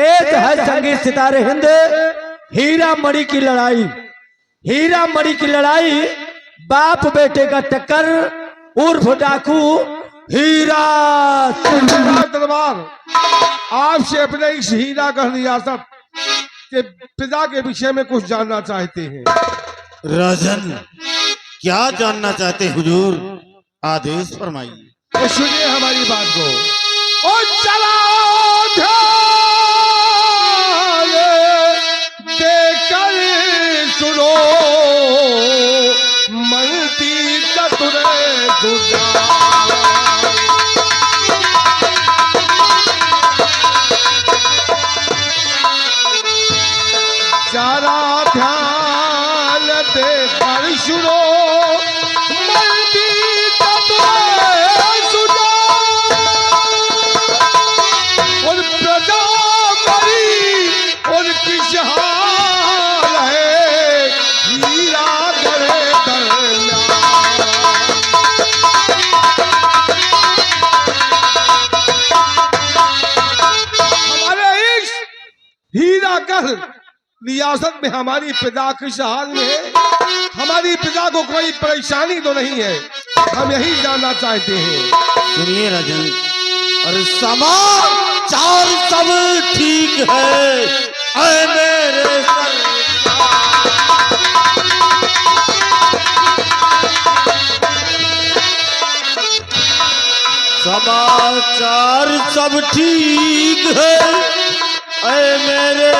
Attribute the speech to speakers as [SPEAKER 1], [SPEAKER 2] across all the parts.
[SPEAKER 1] पेश है संगीत सितारे हिंद हीरा मणि की लड़ाई। हीरा मणि की लड़ाई, बाप बेटे का टक्कर उर्फ डाकू हीरा।
[SPEAKER 2] दरबार आपसे अपने इस हीरागढ़ रियासत के पिता के विषय में कुछ जानना चाहते हैं।
[SPEAKER 3] राजन, क्या जानना चाहते हुजूर? आदेश फरमाइए।
[SPEAKER 2] तो सुनिए हमारी बात को। ओ चला देकर सुनो, मनती चतुरे दुर्गा। जरा ध्यान देकर सुनो, मनती चतुरे सुनो। और प्रजा मरी और किस हाल है, हीरा करे दरम्यान। हमारे इस हीरागढ़ रियासत में हमारी पिता किस हाल में है, हमारी पिता को कोई परेशानी तो नहीं है, हम यही जानना चाहते हैं।
[SPEAKER 3] सुनिए राजन, और समाचार सब ठीक है। ऐ मेरे समाचार सब ठीक है। ऐ मेरे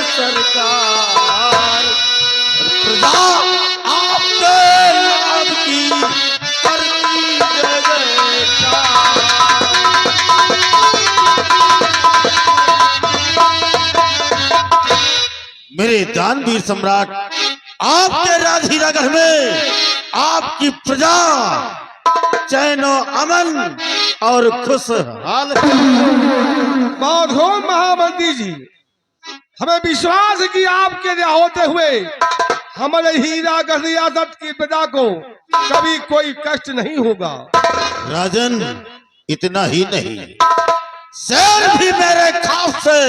[SPEAKER 3] सरकार, प्रजा आपके नाम की करती जयकार। मेरे दानवीर सम्राट, आपके राज हीरागढ़ में आपकी प्रजा चैनो अमन और खुशहाल है।
[SPEAKER 2] माधो महामंत्री जी, हमें विश्वास है कि आपके यहाँ होते हुए हमारे हीरागढ़ रियासत की प्रजा को कभी कोई कष्ट नहीं होगा।
[SPEAKER 3] राजन, इतना ही नहीं, शेर भी मेरे खौफ से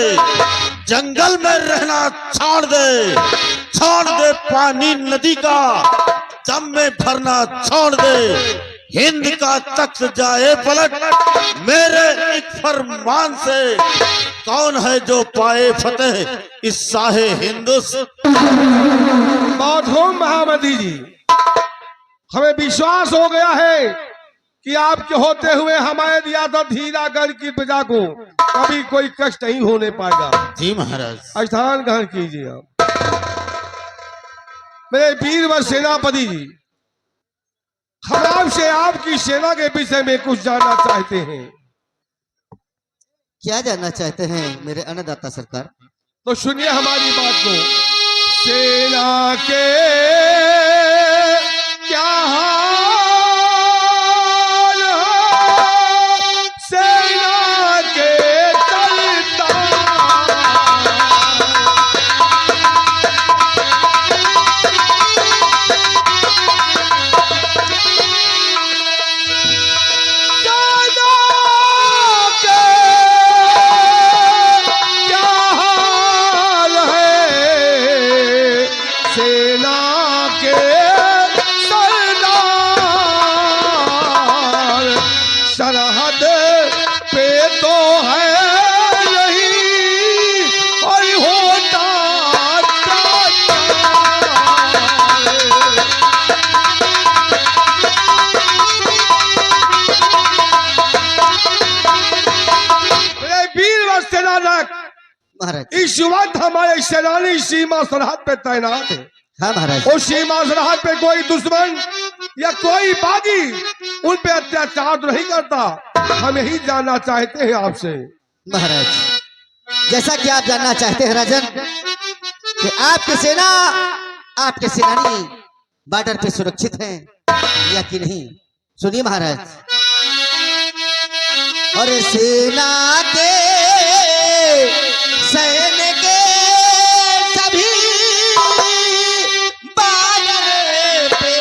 [SPEAKER 3] जंगल में रहना छोड़ दे पानी नदी का दम में भरना छोड़ दे। हिंद का तख्त जाए पलट, मेरे एक फरमान से कौन है जो पाए फतेह इस साहे हिंदुस्तान।
[SPEAKER 2] माधो महामंत्री जी, हमें विश्वास हो गया है कि आपके होते हुए हमारे रियासत हीरागढ़ की प्रजा को कभी कोई कष्ट नहीं होने पाएगा।
[SPEAKER 3] जी महाराज।
[SPEAKER 2] स्थान ग्रहण कीजिए आप। मेरे वीर व सेनापति जी, हम आपसे आपकी सेना के विषय में कुछ जानना चाहते हैं।
[SPEAKER 4] क्या जानना चाहते हैं मेरे अन्नदाता सरकार?
[SPEAKER 2] तो सुनिए हमारी बात को। सेना के क्या हाल है, सेना के चलता। सरहद पे तो है नहीं और होता वीर व सेनानायक
[SPEAKER 4] महाराज,
[SPEAKER 2] इस वक्त हमारे सेनानी सीमा सरहद पे तैनात है।
[SPEAKER 4] हाँ महाराज।
[SPEAKER 2] और सीमा सरहद पे कोई दुश्मन या कोई बागी उन पे अत्याचार तो नहीं करता। हम यही जानना चाहते हैं आपसे।
[SPEAKER 4] महाराज, जैसा कि आप जानना चाहते हैं राजन कि आपकी सेना, आपके सेनानी बॉर्डर पे सुरक्षित हैं या कि नहीं, सुनिए महाराज। और सेना के सैन्य के सभी बॉर्डर पे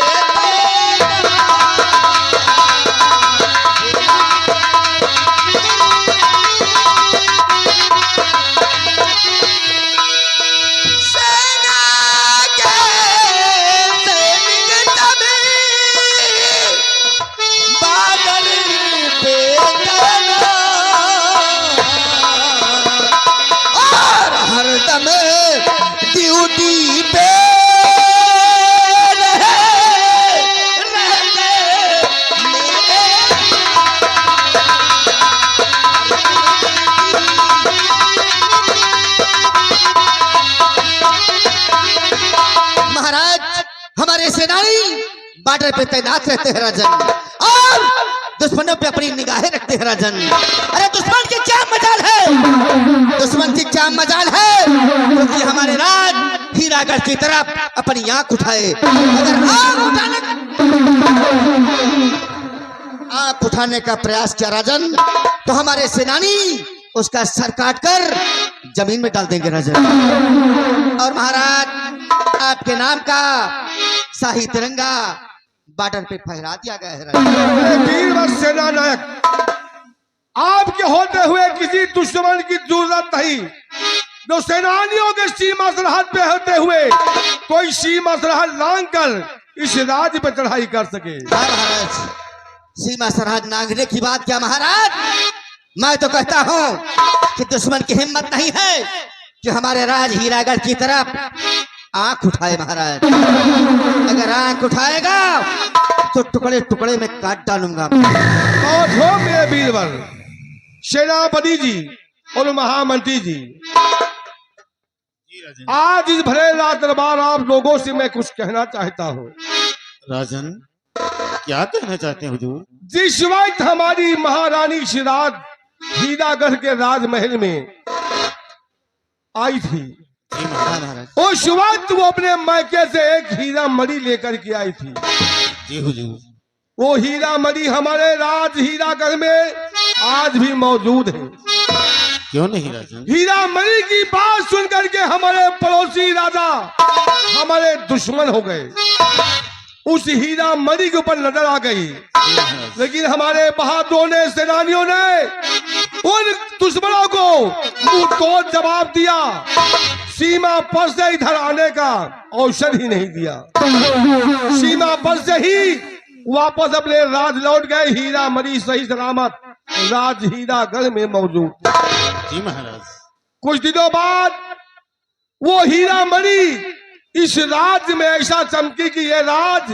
[SPEAKER 4] हरदम ड्यूटी पे महाराज, हमारे सेनानी बॉर्डर पे तैनात रहते हैं राजन, और दुश्मनों पे अपनी निगाहें रखते हैं राजन। अरे दुश्मन की क्या मजाल है, दुश्मन की क्या मजाल है, क्योंकि हमारे राज हीरागढ़ की तरफ अपनी आंख उठाए। अगर आंख उठाने का प्रयास किया राजन, तो हमारे सेनानी उसका सर काट कर जमीन में डाल देंगे राजन। और महाराज, आपके नाम का शाही तिरंगा बॉर्डर पे फहरा दिया गया है राजन।
[SPEAKER 2] वीर सेना नायक, आपके होते हुए किसी दुश्मन की जरूरत नहीं। जो सेनानियों के सीमा सरहद पे होते हुए कोई सीमा सरहद लांग कर इस राज्य पे चढ़ाई कर सके।
[SPEAKER 4] हाँ महाराज, सीमा सरहद नांगने की बात क्या महाराज, मैं तो कहता हूँ कि दुश्मन की हिम्मत नहीं है कि हमारे राज हीरागढ़ की तरफ आंख उठाए महाराज। अगर आंख उठाएगा तो टुकड़े टुकड़े में काट डालूंगा।
[SPEAKER 2] और हो मेरे वीरवर सेनापति जी और महामंत्री जी, आज इस भरे रात दरबार आप लोगों से मैं कुछ कहना चाहता हूँ।
[SPEAKER 3] राजन, क्या कहना चाहते हैं हुजूर?
[SPEAKER 2] जिस वक्त हमारी महारानी सिराज हीरागढ़ के राजमहल में आई थी,
[SPEAKER 3] जी
[SPEAKER 4] हाँ महाराज,
[SPEAKER 2] उस वक्त वो अपने मैके से एक हीरा मणि लेकर के आई थी।
[SPEAKER 3] जी हुजूर।
[SPEAKER 2] वो हीरा मणि हमारे राज हीरागढ़ में आज भी मौजूद है।
[SPEAKER 3] क्यों नहीं राजन?
[SPEAKER 2] हीरा मणि की बात सुनकर के हमारे पड़ोसी राजा हमारे दुश्मन हो गए। उस हीरा मणि के ऊपर नजर आ गई, लेकिन हमारे बहादुरों ने, सेनानियों ने उन दुश्मनों को मुंह तोड़ जवाब दिया। सीमा पर से इधर आने का अवसर ही नहीं दिया। सीमा पर से ही वापस अपने राज लौट गए। हीरा मणि सही सलामत राज हीरागढ़ में मौजूद।
[SPEAKER 3] जी महाराज।
[SPEAKER 2] कुछ दिनों बाद वो हीरा मणि इस राज्य में ऐसा चमकी कि ये राज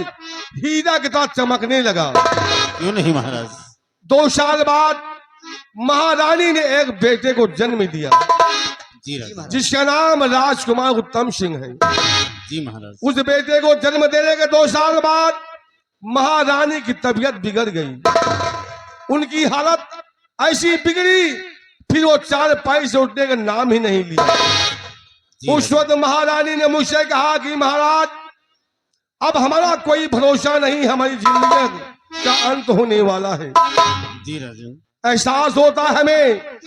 [SPEAKER 2] हीरा के साथ चमकने लगा।
[SPEAKER 3] क्यों नहीं महाराज?
[SPEAKER 2] 2 साल बाद महारानी ने एक बेटे को जन्म दिया,
[SPEAKER 3] जी राजन।
[SPEAKER 2] जिसका नाम राजकुमार उत्तम सिंह है।
[SPEAKER 3] जी महाराज।
[SPEAKER 2] उस बेटे को जन्म देने के 2 साल बाद महारानी की तबीयत बिगड़ गई। उनकी हालत ऐसी बिगड़ी, फिर वो 4 पैर से उठने का नाम ही नहीं लिया। उस वक्त महारानी ने मुझसे कहा कि महाराज, अब हमारा कोई भरोसा नहीं, हमारी जिंदगी का अंत होने वाला है।
[SPEAKER 3] जी राजन।
[SPEAKER 2] एहसास होता है हमें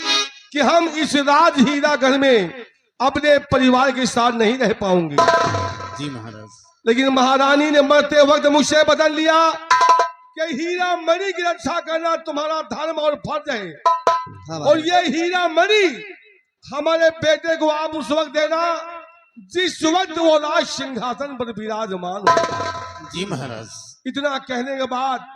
[SPEAKER 2] कि हम इस राज हीरागढ़ में अपने परिवार के साथ नहीं रह पाएंगे।
[SPEAKER 3] जी महाराज।
[SPEAKER 2] लेकिन महारानी ने मरते वक्त मुझसे बदल लिया कि हीरा मणि की रक्षा करना तुम्हारा धर्म और फर्ज है,
[SPEAKER 4] हाँ
[SPEAKER 2] और ये हीरा मणि हमारे बेटे को आप उस वक्त देना जिस वक्त वो राज सिंहासन पर विराजमान हो।
[SPEAKER 3] जी महाराज।
[SPEAKER 2] इतना कहने के बाद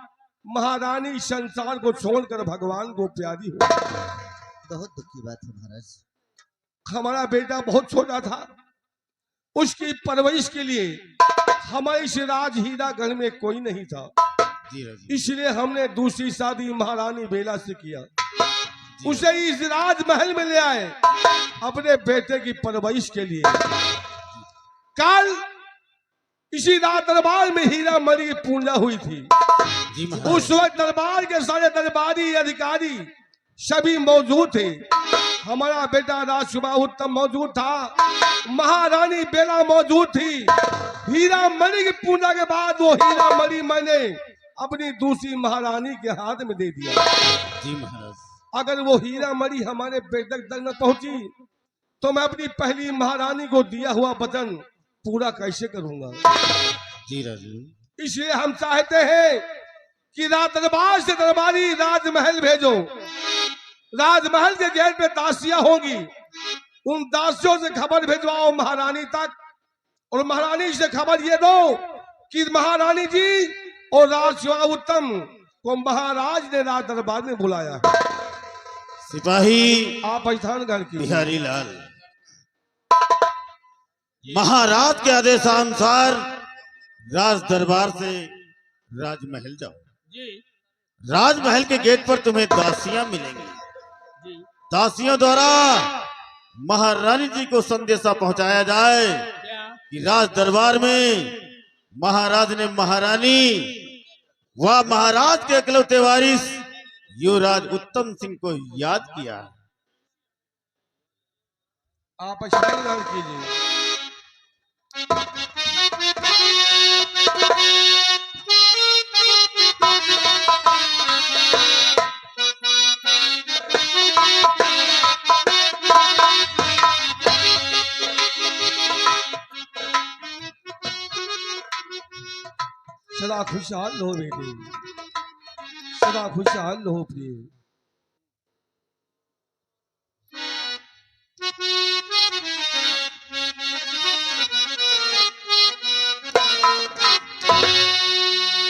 [SPEAKER 2] महारानी संसार को छोड़कर भगवान को प्यारी हो।
[SPEAKER 4] बहुत दुख की बात है महाराज।
[SPEAKER 2] हमारा बेटा बहुत छोटा था, उसकी परवरिश के लिए हमारे इस राज हीरागढ़ में कोई नहीं था।
[SPEAKER 3] जी राजन।
[SPEAKER 2] इसलिए हमने दूसरी शादी महारानी बेला से किया। उसे इस राजमहल में ले आए अपने बेटे की परवरिश के लिए। कल इसी रात दरबार में हीरा मणि की पूजा हुई थी।
[SPEAKER 3] जी महाराज।
[SPEAKER 2] उस वक्त दरबार के सारे दरबारी अधिकारी सभी मौजूद थे। हमारा बेटा राजकुमार उत्तम मौजूद था, महारानी बेला मौजूद थी। हीरा मणि की पूजा के बाद वो हीरा मणि मैंने अपनी दूसरी महारानी के हाथ में दे दिया।
[SPEAKER 3] जी महाराज।
[SPEAKER 2] अगर वो हीरा मणि हमारे बेटे तक न पहुंची तो मैं अपनी पहली महारानी को दिया हुआ वचन पूरा कैसे करूंगा।
[SPEAKER 3] जी राजन।
[SPEAKER 2] इसलिए हम चाहते हैं कि रात दरबार से दरबारी राजमहल भेजो। राजमहल के गेट पे दासियां होंगी, उन दासियों से खबर भिजवाओ महारानी तक, और महारानी से खबर ये दो कि महारानी जी और राजकुमार उत्तम को महाराज ने राज दरबार में बुलाया है।
[SPEAKER 3] सिपाही
[SPEAKER 2] आप पैठानगढ़ की
[SPEAKER 3] बिहारी लाल, महाराज के आदेशानुसार राज दरबार से राजमहल जाओ। राजमहल के गेट पर तुम्हें दासियां मिलेंगी। दासियों द्वारा महारानी जी को संदेशा पहुंचाया जाए कि राज दरबार में महाराज ने महारानी व महाराज के इकलौते वारिस युवराज उत्तम सिंह को याद किया।
[SPEAKER 2] आप स्मरण ग्रहण कीजिए। सदा खुशहाल रहो बेटे, सदा खुशहाल रहो प्रिय।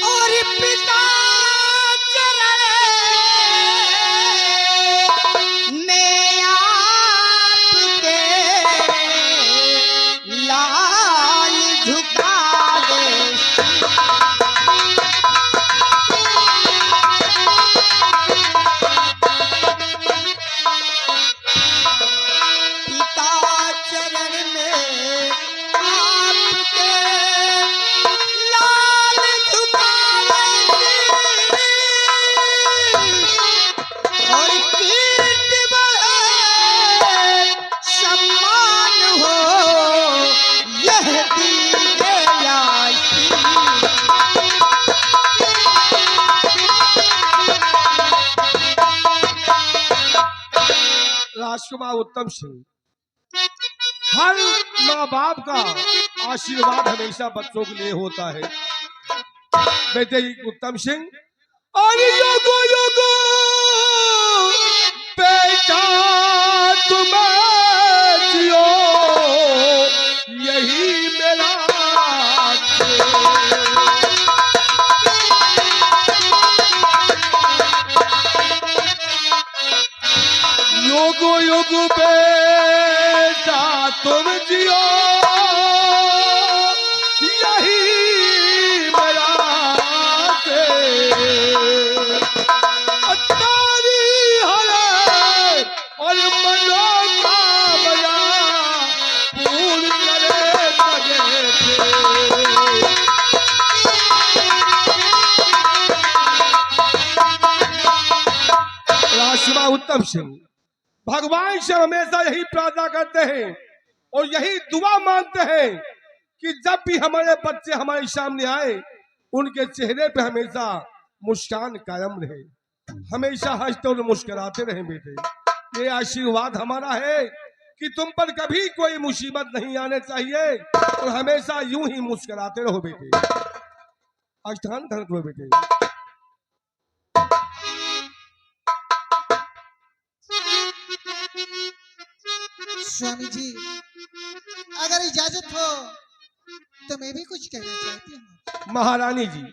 [SPEAKER 4] और पिता चरण में आपके लाल झुका दे। पिता चरण में आपके लाल झुका दे। और कीर्ति बढ़े सम्मान हो यह दीने आशी।
[SPEAKER 2] राजकुमार उत्तम सिंह, हर माँ बाप का आशीर्वाद हमेशा बच्चों के लिए होता है। बेटे उत्तम सिंह, और योगो योगो बेटा तुम्हें जियो, यही मेरा योगो योगो बेटा तुम जियो, यही मेरा अटारी हरे और मनोकामना पूर्ण करे सके। राजकुमार उत्तम सिंह भगवान से हमेशा यही प्रार्थना करते हैं और यही दुआ मांगते हैं कि जब भी हमारे बच्चे हमारे सामने आए उनके चेहरे पे हमेशा मुस्कान कायम रहे, हमेशा हंसते और मुस्कुराते रहे। बेटे ये आशीर्वाद हमारा है कि तुम पर कभी कोई मुसीबत नहीं आने चाहिए और हमेशा यूं ही मुस्कुराते रहो। बेटे अष्टांग धन करो बेटे।
[SPEAKER 4] स्वामी जी, अगर इजाजत हो तो मैं भी कुछ कहना चाहती हूँ।
[SPEAKER 2] महारानी जी,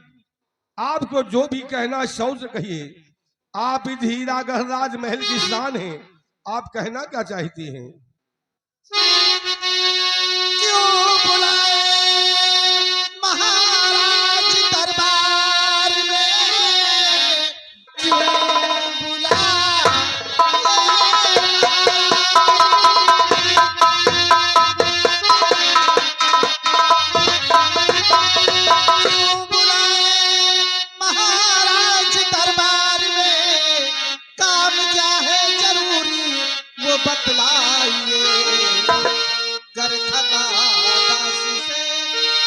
[SPEAKER 2] आपको जो भी कहना शौच से कहिए। आप इस हीरागढ़ राजमहल की शान हैं, आप कहना क्या चाहती हैं?
[SPEAKER 4] क्यों बुलाए महाराज दरबार में, क्यों बुलाए महाराज दरबार में, काम क्या है जरूरी वो बतलाइए। कर खता दासी से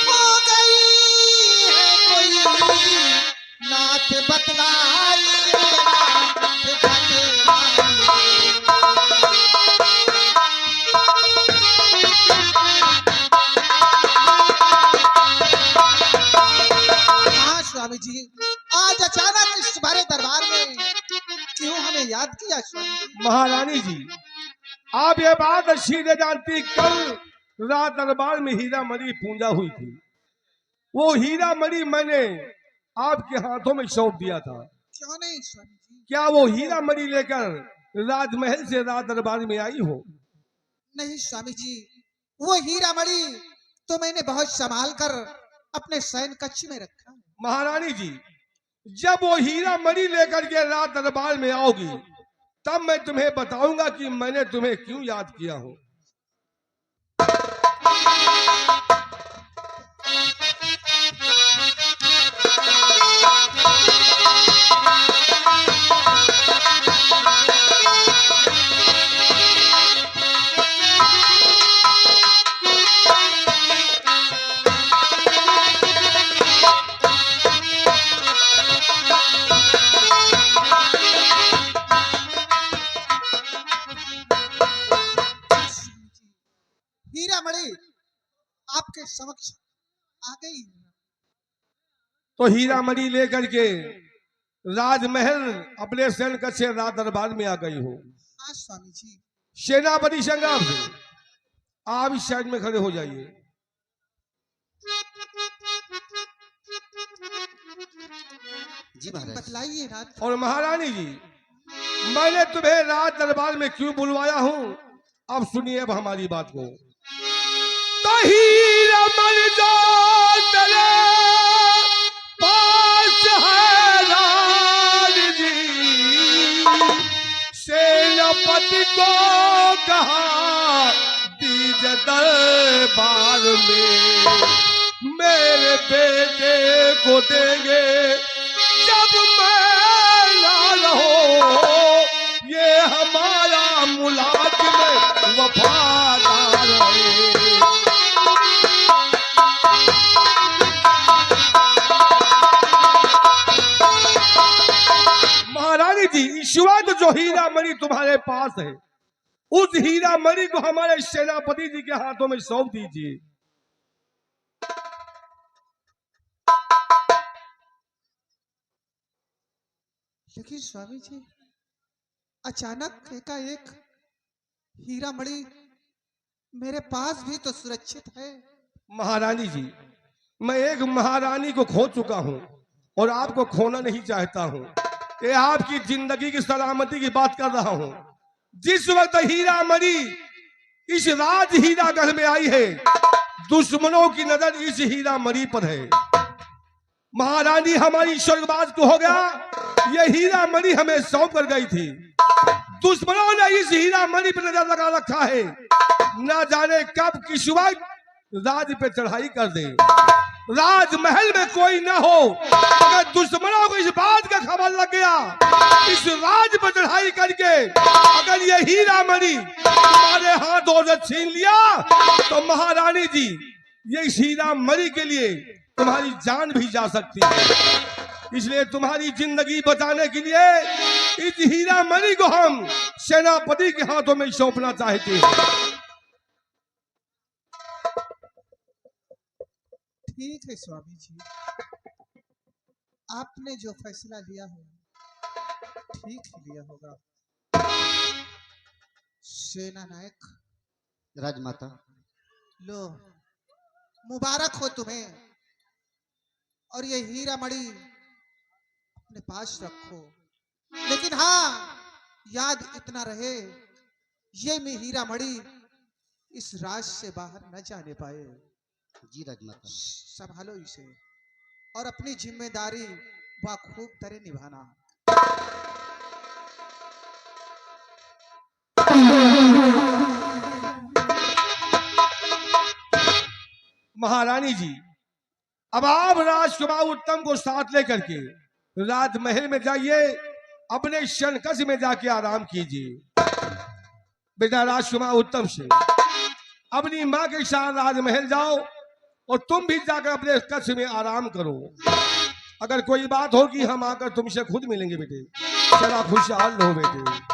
[SPEAKER 4] हो गई है कोई, नाथ बतलाइए, नाथ बतलाइए। हाँ स्वामी जी, आज अचानक इस तुम्हारे दरबार में क्यों हमें याद किया स्वामी जी?
[SPEAKER 2] महारानी जी, आप ये बात अच्छी नहीं जानती, कल रात दरबार में हीरा मणि पूजा हुई थी। वो हीरा मणि मैंने आपके हाथों में सौंप दिया था।
[SPEAKER 4] क्यों नहीं स्वामी जी?
[SPEAKER 2] क्या वो हीरा मणि लेकर राजमहल से राज दरबार में आई हो?
[SPEAKER 4] नहीं स्वामी जी,
[SPEAKER 5] वो हीरा मणि तो मैंने बहुत संभाल कर अपने शयन कक्ष में रखा है।
[SPEAKER 2] महारानी जी, जब वो हीरा मणि लेकर के रात दरबार में आओगी तब मैं तुम्हें बताऊंगा कि मैंने तुम्हें क्यों याद किया हूं।
[SPEAKER 5] हीरा मणि आपके समक्ष आ गई है।
[SPEAKER 2] तो हीरा मणि लेकर के राजमहल अपने सैन कक्ष से रात दरबार में आ गई हो।
[SPEAKER 5] हाँ स्वामी जी।
[SPEAKER 2] सेनापति संग्राम सिंह, आप इस साइड में खड़े हो जाइए।
[SPEAKER 4] जी महाराज।
[SPEAKER 5] बतलाइए रात।
[SPEAKER 2] और महारानी जी, मैंने तुम्हें रात दरबार में क्यों बुलवाया हूं, अब सुनिए अब हमारी बात को। तो हीरा मणि जो तेरे पास है रानी जी, सेनापति को कहा दीज दरबार में, मेरे बेटे को देंगे जब मैं ना रहो, ये हमारा मुलाजिम वफादार है। महारानी जी, इस वक्त जो हीरा मणि तुम्हारे पास है, उस हीरा मणि को हमारे सेनापति जी के हाथों में सौंप दीजिए।
[SPEAKER 5] लेकिन स्वामी जी, अचानक एकाएक हीरा मणि मेरे पास भी तो सुरक्षित है।
[SPEAKER 2] महारानी जी, मैं एक महारानी को खो चुका हूं और आपको खोना नहीं चाहता हूं। ये आपकी जिंदगी की सलामती की बात कर रहा हूं। जिस वक्त हीरा मणि इस राज हीरागढ़ में आई है, दुश्मनों की नजर इस हीरा मणि पर है। महारानी हमारी स्वर्गवास को हो गया, ये हीरा मणि हमें सौंप कर गई थी। दुश्मनों ने इस हीरा मणि पर नजर लगा रखा है, ना जाने कब किस वक्त राज पे चढ़ाई कर दे। राजमहल में कोई ना हो, अगर दुश्मनों को इस बात का खबर लग गया, इस राज पर चढ़ाई करके अगर ये हीरा मणि तुम्हारे हाथों से छीन लिया, तो महारानी जी, ये इस हीरा मणि के लिए तुम्हारी जान भी जा सकती है। इसलिए तुम्हारी जिंदगी बचाने के लिए इस हीरा मणि को हम सेनापति के हाथों में सौंपना चाहते हैं।
[SPEAKER 5] ठीक है स्वामी जी, आपने जो फैसला लिया है ठीक ही लिया होगा। सेना नायक,
[SPEAKER 4] राजमाता,
[SPEAKER 5] लो मुबारक हो तुम्हें, और ये हीरा मणि अपने पास रखो। लेकिन हाँ, याद इतना रहे, ये में हीरा मणि इस राज से बाहर न जाने पाए।
[SPEAKER 4] जी राजमाता।
[SPEAKER 5] संभालो इसे और अपनी जिम्मेदारी बखूब तरह निभाना।
[SPEAKER 2] महारानी जी, अब आप राजकुमार उत्तम को साथ लेकर के राजमहल में जाइए, अपने शनकस में जाके आराम कीजिए। बेटा राजकुमार उत्तम से अपनी माँ के साथ राजमहल जाओ और तुम भी जाकर अपने कक्ष में आराम करो। अगर कोई बात होगी हम आकर तुमसे खुद मिलेंगे बेटे। चला खुशहाल रहो बेटे।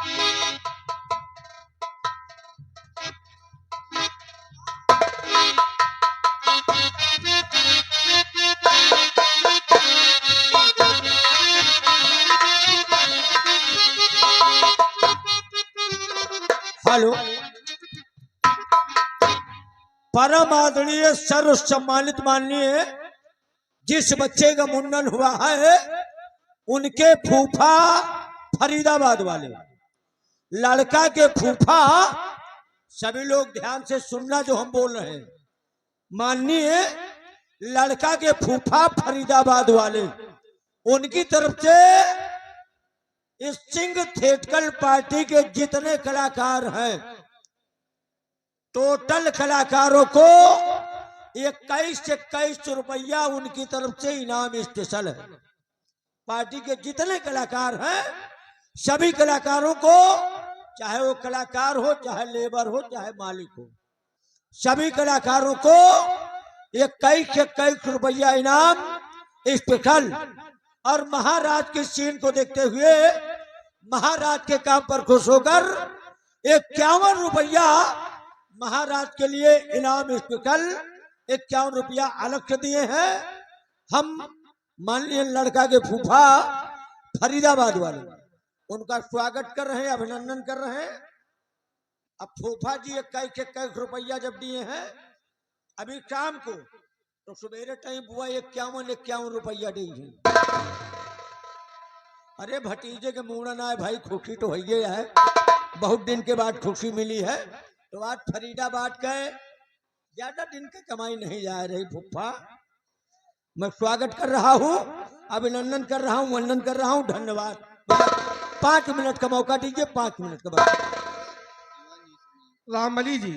[SPEAKER 1] हेलो, परम आदरणीय सर्व सम्मानित माननीय, जिस बच्चे का मुंडन हुआ है उनके फूफा फरीदाबाद वाले, लड़का के फूफा सभी लोग ध्यान से सुनना जो हम बोल रहे हैं। माननीय लड़का के फूफा फरीदाबाद वाले, उनकी तरफ से इस सिंह थिएटर पार्टी के जितने कलाकार हैं, टोटल कलाकारों को 21 रुपया उनकी तरफ से इनाम स्पेशल है। पार्टी के जितने कलाकार हैं, सभी कलाकारों को, चाहे वो कलाकार हो, चाहे लेबर हो, चाहे मालिक हो, सभी कलाकारों को 21 रुपया इनाम स्पेशल। और महाराज के सीन को देखते हुए महाराज के काम पर खुश होकर 51 रुपया महाराज के लिए इनाम स्पेशल 51 रुपया अलग से दिए हैं। हम माननीय लड़का के फूफा फरीदाबाद वाले, उनका स्वागत कर रहे हैं, अभिनंदन कर रहे हैं। अब फूफा जी 21 रुपया जब दिए हैं अभी शाम को, तो सवेरे टाइम बुआ 51 रुपया देंगे। अरे भतीजे के मुंडन आए भाई, खुशी तो है, बहुत दिन के बाद खुशी मिली है। तो आज फरीदाबाद के ज्यादा दिन की कमाई नहीं जा रही फूफा, मैं स्वागत कर रहा हूँ, अभिनंदन कर रहा हूँ, वंदन कर रहा हूँ, धन्यवाद। 5 मिनट का मौका दीजिए, 5 मिनट का बाद।
[SPEAKER 2] रामबली जी,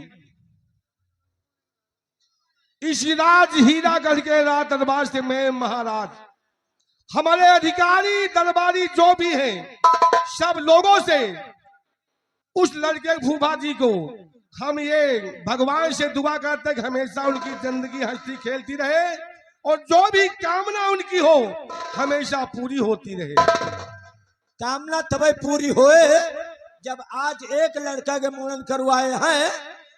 [SPEAKER 2] इस राज हीरागढ़ के राज दरबार से मैं महाराज, हमारे अधिकारी दरबारी जो भी हैं, सब लोगों से उस लड़के फूफा जी को हम ये भगवान से दुआ करते कि हमेशा उनकी जिंदगी हंसती खेलती रहे और जो भी कामना उनकी हो हमेशा पूरी होती रहे।
[SPEAKER 1] कामना तभी पूरी होए जब आज एक लड़का के मुंडन करवाए हैं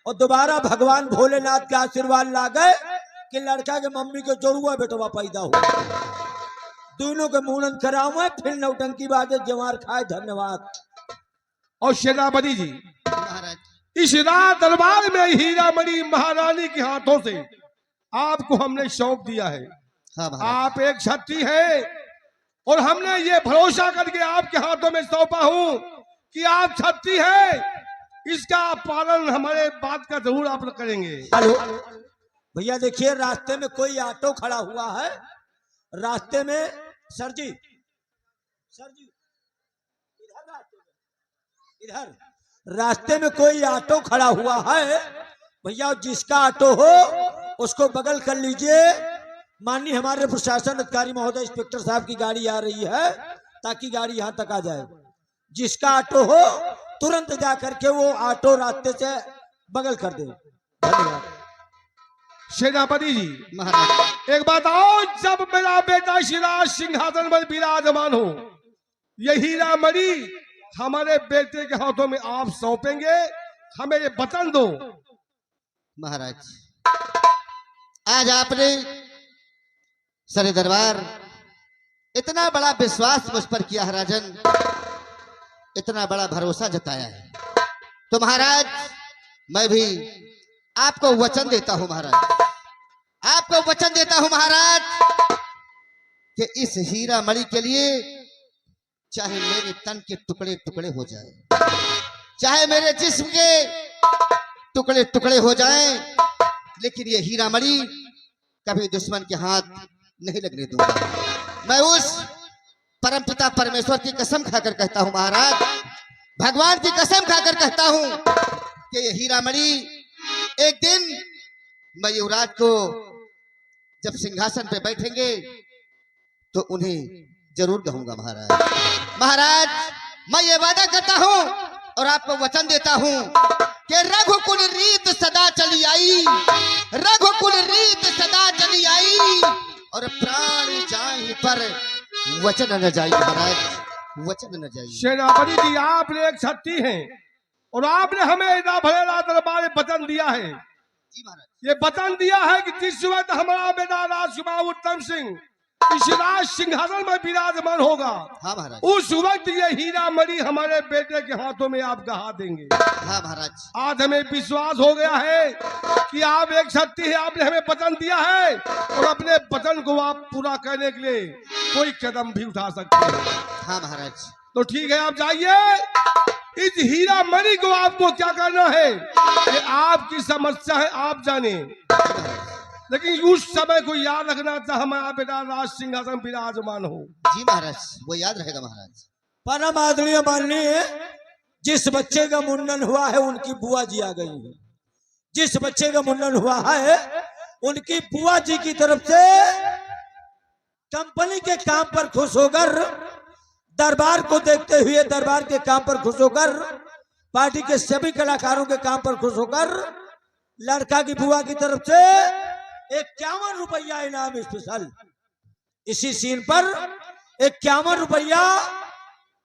[SPEAKER 1] और दोबारा भगवान भोलेनाथ के आशीर्वाद ला गए कि लड़का के मम्मी के जोड़ुआ बेटवा पैदा हो, दोनों के मुंडन करावे, फिर नौटंकी बाजे जवार खाए। धन्यवाद।
[SPEAKER 2] और सेनापति जी,
[SPEAKER 4] महाराज
[SPEAKER 2] इस राज दरबार में हीरामणि महारानी के हाथों से आपको हमने सौंप दिया है।
[SPEAKER 4] हाँ महाराज,
[SPEAKER 2] आप एक क्षत्रिय हैं और हमने ये भरोसा करके आपके हाथों में सौंपा हूं कि आप क्षत्रिय हैं, इसका पालन हमारे बात का जरूर आप करेंगे।
[SPEAKER 1] हेलो भैया, देखिए रास्ते में कोई ऑटो खड़ा हुआ है, रास्ते में सर जी इधर रास्ते में कोई ऑटो खड़ा हुआ है भैया, जिसका ऑटो हो उसको बगल कर लीजिए। माननीय हमारे प्रशासन अधिकारी महोदय इंस्पेक्टर साहब की गाड़ी आ रही है, ताकि गाड़ी यहाँ तक आ जाए। जिसका ऑटो हो तुरंत जा करके वो ऑटो रास्ते से बगल कर दे। धन्यवाद।
[SPEAKER 2] सेनापति जी,
[SPEAKER 4] महाराज
[SPEAKER 2] एक बात आओ, जब मेरा बेटा शिराज सिंहासन पर विराजमान हो, ये हीरामणि हमारे बेटे के हाथों में आप सौंपेंगे, हमें ये वचन दो।
[SPEAKER 4] महाराज, आज आपने सरे दरबार इतना बड़ा विश्वास मुझ पर किया है राजन, इतना बड़ा भरोसा जताया है, तो महाराज मैं भी आपको वचन देता हूं महाराज, आपको वचन देता हूं महाराज कि इस हीरामणि के लिए चाहे मेरे तन के टुकड़े टुकड़े हो जाए, चाहे मेरे जिस्म के टुकड़े टुकड़े हो जाएं, लेकिन ये हीरामणि कभी दुश्मन के हाथ नहीं लगने दूंगा। मैं उस परमपिता परमेश्वर की कसम खाकर कहता हूं महाराज, भगवान की कसम खाकर कहता हूं कि ये हीरामणि एक दिन मैं युवराज को जब सिंहासन पे बैठेंगे तो उन्हें जरूर कहूंगा महाराज। महाराज, मैं ये वादा करता हूं और आपको वचन देता हूं कि रघुकुल रीत सदा चली आई, रघुकुल रीत सदा चली आई और प्राण जाहि पर वचन न जाई महाराज, वचन न जाई।
[SPEAKER 2] सेनापति जी, आपने एक क्षत्रिय हैं और आपने हमें इतना भले दरबार में वचन दिया है।
[SPEAKER 4] जी महाराज,
[SPEAKER 2] ये वचन दिया है कि जिस वक्त हमारा बेटा राजकुमार उत्तम सिंह इस राज सिंहासन में विराजमान होगा,
[SPEAKER 4] हाँ महाराज,
[SPEAKER 2] उस वक्त ये हीरामणि हमारे बेटे के हाथों में आप गहा देंगे।
[SPEAKER 4] हाँ महाराज,
[SPEAKER 2] आज हमें विश्वास हो गया है कि आप एक क्षत्रिय हैं, आपने हमें वचन दिया है और अपने वचन को आप पूरा करने के लिए कोई कदम भी उठा सकते हैं।
[SPEAKER 4] हाँ महाराज,
[SPEAKER 2] तो ठीक है, आप जाइए। इस हीरामणि को आपको क्या करना है ये ये आपकी समस्या है, आप जाने। लेकिन उस समय को याद रखना था, हमारा बेटा राज सिंहासन विराजमान हो।
[SPEAKER 4] जी महाराज, वो याद रहेगा महाराज।
[SPEAKER 1] परम आदरणीय माननीय, जिस बच्चे का मुंडन हुआ है उनकी बुआ जी आ गई है। जिस बच्चे का मुंडन हुआ है उनकी बुआ जी की तरफ से कंपनी के काम पर खुश होकर, दरबार को देखते हुए दरबार के काम पर खुश होकर, पार्टी के सभी कलाकारों के काम पर खुश होकर लड़का की बुआ की तरफ से 51 रुपया इनाम स्पेशल। इसी सीन पर 51 रुपया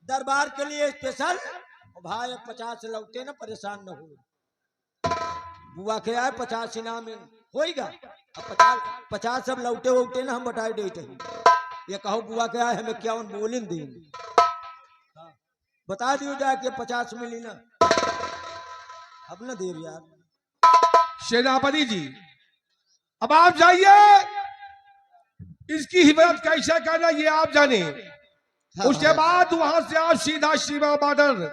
[SPEAKER 1] दरबार के लिए स्पेशल। भाई अब 50 लौटे ना, परेशान न हो। बुआ के आए 50 इनाम होएगा। अब 50 सब लौटे वोटे ना हम बटाई देते हैं। ये कहो बुआ के आए हमें 51 बोलिन दिन बता दियो जाए कि 50 मिली ना, अब ना देर यार।
[SPEAKER 2] सेनापति जी अब आप जाइए, इसकी हिफाजत कैसे करना ये आप जाने।
[SPEAKER 4] हाँ,
[SPEAKER 2] उसके बाद वहां से आप सीधा सीमा बॉर्डर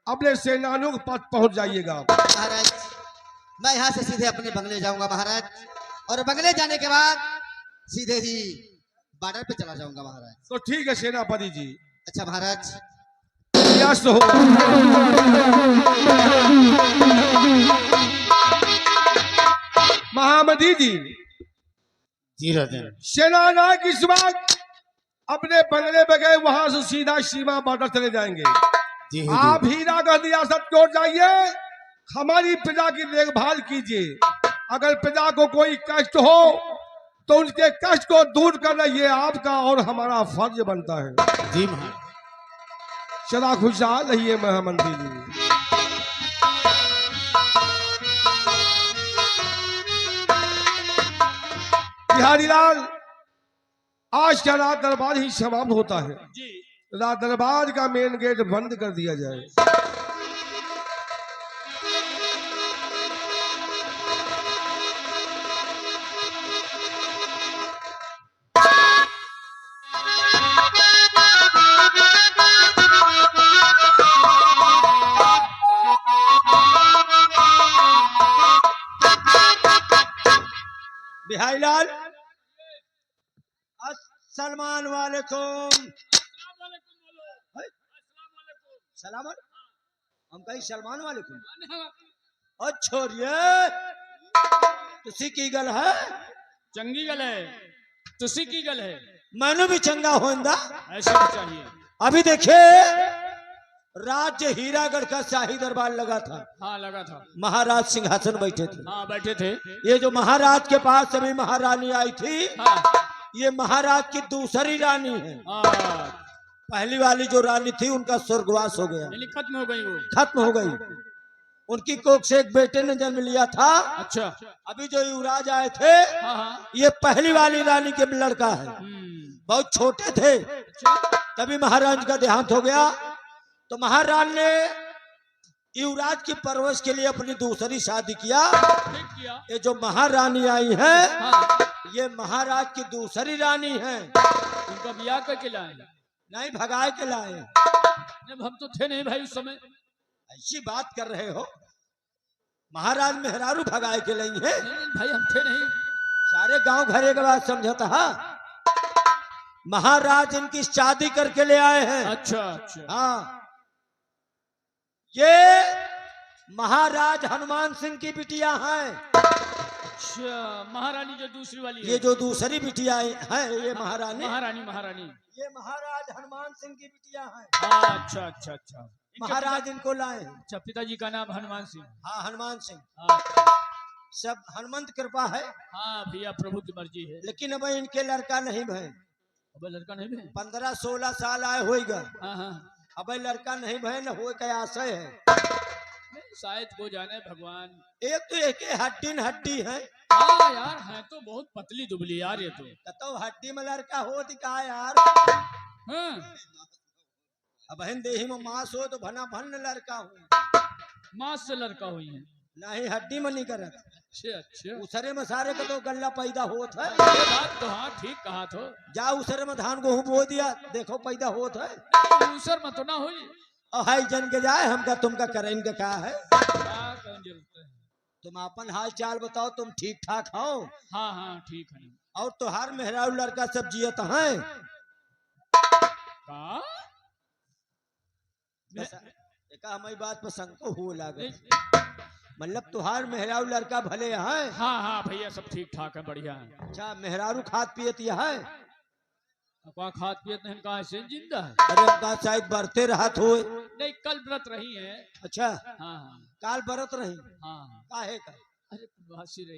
[SPEAKER 2] अपने सेनानियों के पास पहुंच जाइएगा।
[SPEAKER 4] महाराज मैं यहाँ से सीधे अपने बंगले जाऊंगा महाराज, और बंगले जाने के बाद सीधे ही बॉर्डर पे चला जाऊंगा महाराज।
[SPEAKER 2] तो ठीक है सेनापति जी।
[SPEAKER 4] अच्छा महाराज,
[SPEAKER 2] यस हो। महामती जी,
[SPEAKER 3] जी राजन।
[SPEAKER 2] सेनानायक इस वक्त अपने बंगले पे गए, वहां से सीधा सीमा बॉर्डर चले जाएंगे।
[SPEAKER 3] जी
[SPEAKER 2] आप हीरागढ़ रियासत की ओर जाइए, हमारी प्रजा की देखभाल कीजिए। अगर प्रजा को कोई कष्ट हो तो उनके कष्ट को दूर करना ये आपका और हमारा फर्ज बनता है।
[SPEAKER 3] जी महाराज।
[SPEAKER 2] सदा खुशहाल रहिए महामंत्री जी। बिहारी लाल, आज का रात दरबार ही समाप्त होता है। रात दरबार का मेन गेट बंद कर दिया जाए।
[SPEAKER 1] बिहारी लाल, सलमान वालेकुम। सलाम। हम कहीं सलमान वालेकुम। और छोरिए तुसी की गल है?
[SPEAKER 6] चंगी गल है, तुसी की गल है।
[SPEAKER 1] मैंने भी चंगा होंदा।
[SPEAKER 6] ऐसे भी चाहिए।
[SPEAKER 1] अभी देखे राज्य हीरागढ़ का शाही दरबार लगा था।
[SPEAKER 6] हाँ लगा था।
[SPEAKER 1] महाराज सिंहासन बैठे थे।
[SPEAKER 6] हाँ बैठे थे।
[SPEAKER 1] ये जो महाराज के पास अभी महारानी आई थी,
[SPEAKER 6] हाँ
[SPEAKER 1] ये महाराज की दूसरी रानी है।
[SPEAKER 6] हाँ,
[SPEAKER 1] पहली वाली जो रानी थी उनका स्वर्गवास हो गया,
[SPEAKER 6] यानी खत्म हो गई वो।
[SPEAKER 1] खत्म हो गई। उनकी कोख से एक बेटे ने जन्म लिया था।
[SPEAKER 6] अच्छा।
[SPEAKER 1] अभी जो युवराज आए थे,
[SPEAKER 6] हाँ हाँ।
[SPEAKER 1] ये पहली वाली रानी के लड़का है। बहुत छोटे थे, तभी महाराज का देहांत हो गया। तो महाराज ने युवराज की परवरिश के लिए अपनी दूसरी शादी किया।
[SPEAKER 6] ठीक किया।
[SPEAKER 1] ये जो महारानी आई है,
[SPEAKER 6] हाँ।
[SPEAKER 1] ये महाराज की दूसरी रानी है।
[SPEAKER 6] उनका ब्याह करके लाए?
[SPEAKER 1] नहीं, भगाए के लाए।
[SPEAKER 6] नहीं, हम तो थे नहीं भाई उस समय।
[SPEAKER 1] ऐसी बात कर रहे हो? महाराज मेहरारू भगाए के लाई है।
[SPEAKER 6] नहीं भाई हम थे नहीं।
[SPEAKER 1] सारे गांव घरे के बाद समझता है। महाराज इनकी शादी करके ले आए हैं।
[SPEAKER 6] अच्छा अच्छा।
[SPEAKER 1] हाँ, ये महाराज हनुमान सिंह की बिटिया हैं।
[SPEAKER 6] अच्छा, महारानी जो दूसरी वाली है।
[SPEAKER 1] ये जो दूसरी बिटिया है ये महारानी।
[SPEAKER 6] महारानी
[SPEAKER 1] ये महाराज हनुमान सिंह की बिटिया हैं।
[SPEAKER 6] हाँ, अच्छा अच्छा अच्छा।
[SPEAKER 1] महाराज इनको लाए।
[SPEAKER 6] अच्छा, पिताजी का नाम हनुमान सिंह।
[SPEAKER 1] हाँ, हनुमान सिंह।
[SPEAKER 6] हाँ
[SPEAKER 1] सब हनुमंत कृपा है।
[SPEAKER 6] हाँ भैया, प्रभु की मर्जी है।
[SPEAKER 1] लेकिन अब इनके लड़का नहीं भय।
[SPEAKER 6] अब लड़का नहीं है।
[SPEAKER 1] 15-16 साल आए होगा।
[SPEAKER 6] हाँ हाँ।
[SPEAKER 1] अब लड़का नहीं भय, न हो के आशय है।
[SPEAKER 6] शायद को जाने भगवान।
[SPEAKER 1] एक तो एक हड्डी है।
[SPEAKER 6] हाँ यार, है तो बहुत पतली दुबली यार ये तो
[SPEAKER 1] हड्डी में लड़का हो दिखा यार।
[SPEAKER 6] हाँ।
[SPEAKER 1] अब देही में मांस हो तो भना भन लड़का हो।
[SPEAKER 6] मांस से लड़का हुई है,
[SPEAKER 1] नहीं हड्डी में नहीं करत।
[SPEAKER 6] अच्छा अच्छा।
[SPEAKER 1] उसरे में सारे का तो गल्ला पैदा होत है।
[SPEAKER 6] ये बात तो हाँ ठीक कहा तो।
[SPEAKER 1] जा उसरे में धान गेहूं बो दिया, देखो पैदा होत है।
[SPEAKER 6] दूसर में तो ना हुई।
[SPEAKER 1] और हाई जन के जाए हमका तुमका करें का है।
[SPEAKER 6] क्या कौन जरूरत है?
[SPEAKER 1] तुम अपन हाल चाल बताओ, तुम ठीक ठाक हो?
[SPEAKER 6] हाँ हाँ ठीक है।
[SPEAKER 1] और तुहार मेहरारू लड़का सब जियत हैं?
[SPEAKER 6] का
[SPEAKER 1] एका हमारी बात पर शंको हो लागे, मतलब तुहार मेहरारू लड़का भले हैं?
[SPEAKER 6] हाँ हाँ भैया सब ठीक ठाक है, बढ़िया है।
[SPEAKER 1] अच्छा, मेहरारू खात पियत है?
[SPEAKER 6] वहाँ खाद पियत नहीं, कहा से जिंदा है?
[SPEAKER 1] अरे उनका शायद बरते रहत हो।
[SPEAKER 6] नहीं कल व्रत रही है।
[SPEAKER 1] अच्छा,
[SPEAKER 6] हाँ हाँ
[SPEAKER 1] काल बरत रही?
[SPEAKER 6] हाँ हाँ।
[SPEAKER 1] काहे का?
[SPEAKER 6] अरे प्रवासी रही।